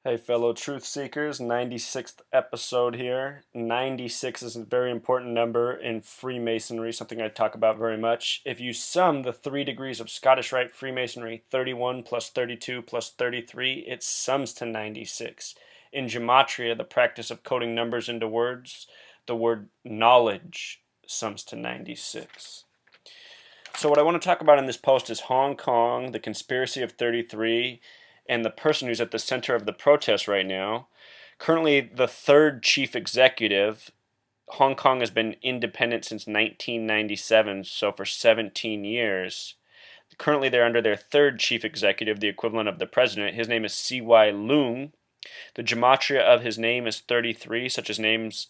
Hey, fellow truth seekers, 96th episode here. 96 is a very important number in Freemasonry, something I talk about very much. If you sum the 3 degrees of Scottish Rite Freemasonry, 31 plus 32 plus 33, it sums to 96. In Gematria, the practice of coding numbers into words, the word knowledge sums to 96. So, what I want to talk about in this post is Hong Kong, the conspiracy of 33, and the person who's at the center of the protest right now. Currently, the third chief executive. Hong Kong has been independent since 1997, so for 17 years. Currently, they're under their third chief executive, the equivalent of the president. His name is C.Y. Leung. The gematria of his name is 33, such as names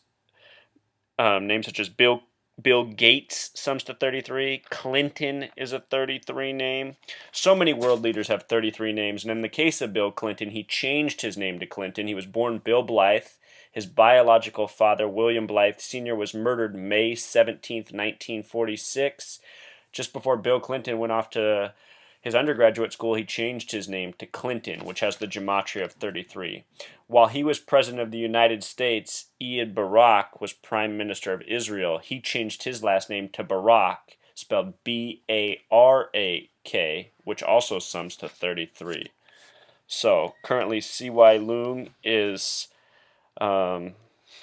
such as Bill Gates sums to 33. Clinton is a 33 name. So many world leaders have 33 names. And in the case of Bill Clinton, he changed his name to Clinton. He was born Bill Blythe. His biological father, William Blythe Sr., was murdered May 17th, 1946. Just before Bill Clinton went off to his undergraduate school, he changed his name to Clinton, which has the gematria of 33. While he was president of the United States, Ehud Barak was prime minister of Israel. He changed his last name to Barak, spelled Barak, which also sums to 33. So currently, C.Y. Leung is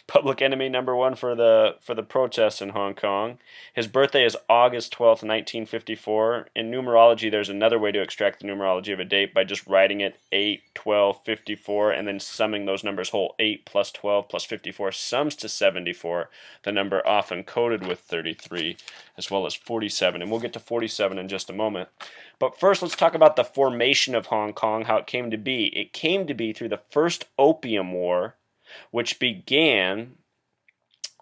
public enemy number one for the protests in Hong Kong. His birthday is August 12th, 1954. In numerology, there's another way to extract the numerology of a date by just writing it 8, 12, 54, and then summing those numbers whole. 8 plus 12 plus 54 sums to 74, the number often coded with 33, as well as 47. And we'll get to 47 in just a moment. But first, let's talk about the formation of Hong Kong, how it came to be. It came to be through the first Opium War, which began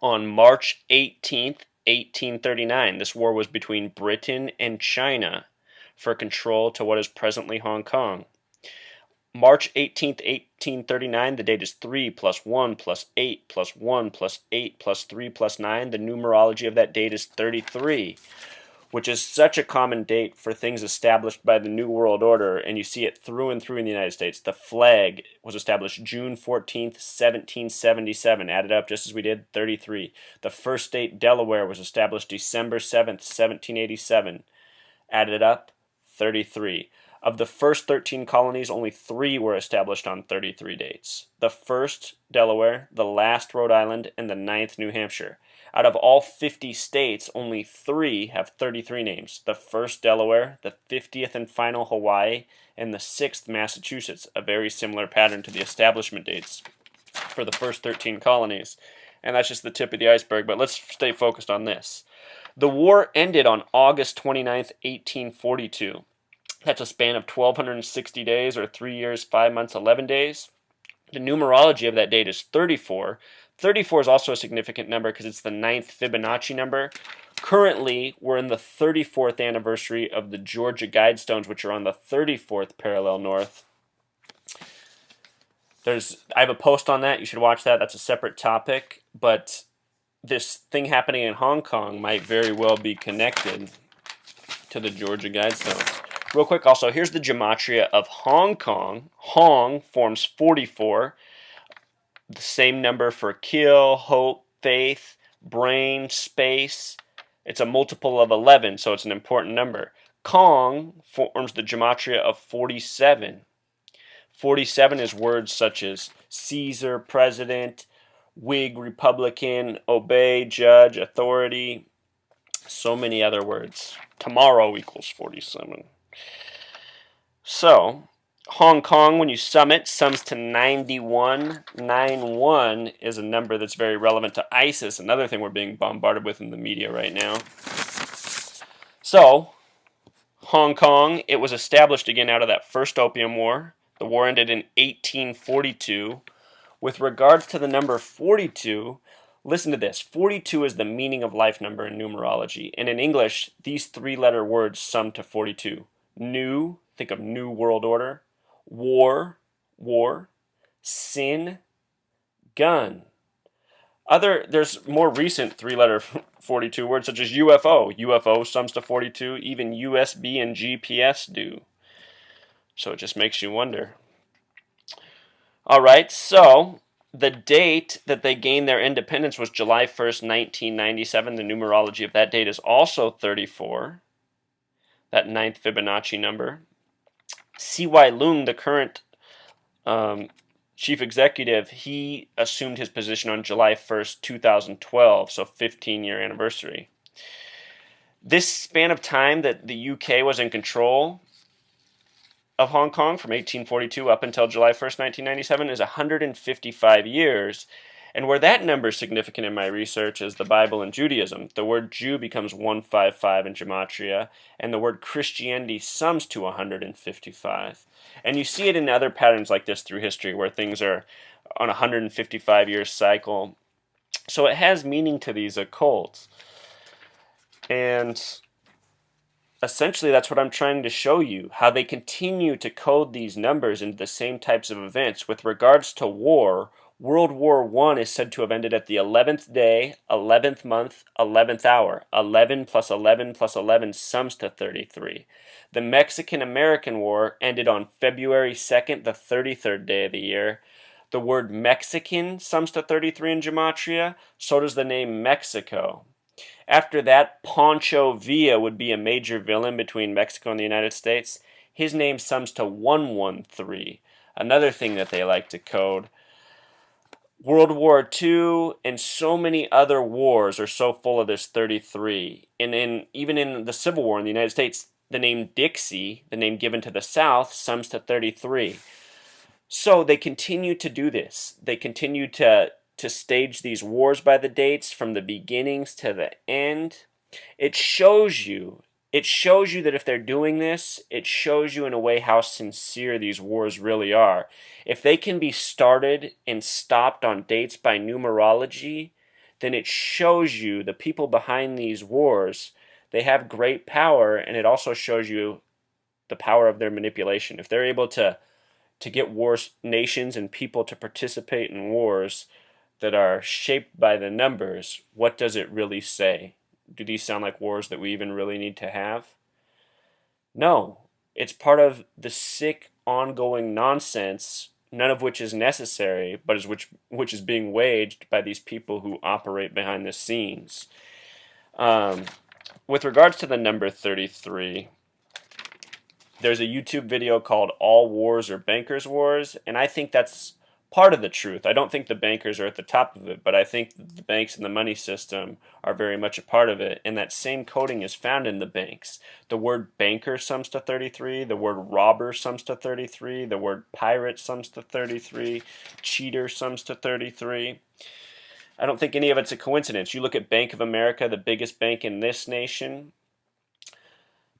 on March 18th, 1839. This war was between Britain and China for control to what is presently Hong Kong. March 18th, 1839, the date is 3 plus 1 plus 8 plus 1 plus 8 plus 3 plus 9. The numerology of that date is 33, which is such a common date for things established by the New World Order, and you see it through and through in the United States. The flag was established June 14th, 1777, added up just as we did, 33. The first state, Delaware, was established December 7th, 1787, added up, 33. Of the first 13 colonies, only 3 were established on 33 dates. The first, Delaware, the last, Rhode Island, and the ninth, New Hampshire. Out of all 50 states, only 3 have 33 names. The first, Delaware, the 50th and final, Hawaii, and the 6th, Massachusetts, a very similar pattern to the establishment dates for the first 13 colonies. And that's just the tip of the iceberg, but let's stay focused on this. The war ended on August 29th, 1842. That's a span of 1,260 days, or 3 years, 5 months, 11 days. The numerology of that date is 34. 34 is also a significant number because it's the 9th Fibonacci number. Currently, we're in the 34th anniversary of the Georgia Guidestones, which are on the 34th parallel north. I have a post on that. You should watch that. That's a separate topic. But this thing happening in Hong Kong might very well be connected to the Georgia Guidestones. Real quick, also, here's the gematria of Hong Kong. Hong forms 44. The same number for kill, hope, faith, brain, space. It's a multiple of 11, so it's an important number. Kong forms the gematria of 47. 47 is words such as Caesar, president, Whig, Republican, obey, judge, authority. So many other words. Tomorrow equals 47. So, Hong Kong, when you sum it, sums to 91. 91 is a number that's very relevant to ISIS, another thing we're being bombarded with in the media right now. So, Hong Kong, it was established again out of that first Opium War. The war ended in 1842. With regards to the number 42, listen to this. 42 is the meaning of life number in numerology. And in English, these 3-letter words sum to 42. New, think of New World Order. War, war. Sin, gun. There's more recent 3-letter 42 words such as UFO. UFO sums to 42. Even USB and GPS do. So it just makes you wonder. All right, so the date that they gained their independence was July 1st, 1997. The numerology of that date is also 34, that ninth Fibonacci number. C.Y. Lung, the current um, chief executive, he assumed his position on July 1st, 2012, so 15-year anniversary. This span of time that the UK was in control of Hong Kong from 1842 up until July 1st, 1997 is 155 years. And where that number is significant in my research is the Bible and Judaism. The word Jew becomes 155 in Gematria, and the word Christianity sums to 155. And you see it in other patterns like this through history where things are on a 155-year cycle. So it has meaning to these occults. And essentially, that's what I'm trying to show you, how they continue to code these numbers into the same types of events. With regards to war, World War I is said to have ended at the 11th day, 11th month, 11th hour. 11 plus 11 plus 11 sums to 33. The Mexican-American War ended on February 2nd, the 33rd day of the year. The word Mexican sums to 33 in Gematria, so does the name Mexico. After that, Pancho Villa would be a major villain between Mexico and the United States. His name sums to 113. Another thing that they like to code. World War II and so many other wars are so full of this 33. And even in the Civil War in the United States, the name Dixie, the name given to the South, sums to 33. So they continue to do this. They continue to stage these wars by the dates from the beginnings to the end. It shows you that if they're doing this, it shows you in a way how sincere these wars really are. If they can be started and stopped on dates by numerology, then it shows you the people behind these wars, they have great power, and it also shows you the power of their manipulation. If they're able to get nations and people to participate in wars that are shaped by the numbers, what does it really say? Do these sound like wars that we even really need to have? No. It's part of the sick, ongoing nonsense, none of which is necessary, but which is being waged by these people who operate behind the scenes. With regards to the number 33, there's a YouTube video called All Wars Are Bankers' Wars, and I think that's part of the truth. I don't think the bankers are at the top of it, but I think the banks and the money system are very much a part of it, and that same coding is found in the banks. The word banker sums to 33, the word robber sums to 33, the word pirate sums to 33, cheater sums to 33. I don't think any of it's a coincidence. You look at Bank of America, the biggest bank in this nation,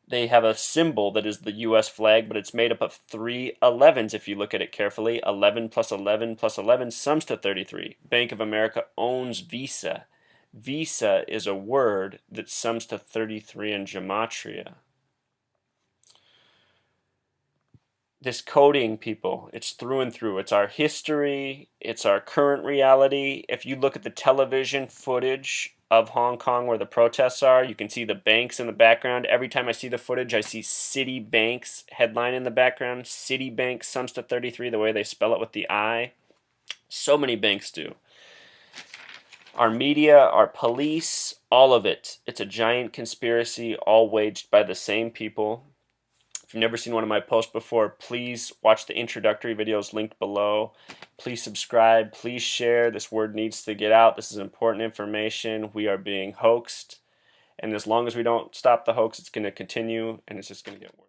they have a symbol that is the U.S. flag, but it's made up of 3 11s if you look at it carefully. 11 plus 11 plus 11 sums to 33. Bank of America owns Visa. Visa is a word that sums to 33 in Gematria. This coding, people, it's through and through. It's our history. It's our current reality. If you look at the television footage of Hong Kong where the protests are, you can see the banks in the background. Every time I see the footage, I see Citibank's headline in the background. Citibank sums to 33, the way they spell it with the I. So many banks do. Our media, our police, all of it. It's a giant conspiracy, all waged by the same people. If you've never seen one of my posts before, please watch the introductory videos linked below. Please subscribe. Please share. This word needs to get out. This is important information. We are being hoaxed. And as long as we don't stop the hoax, it's going to continue, and it's just going to get worse.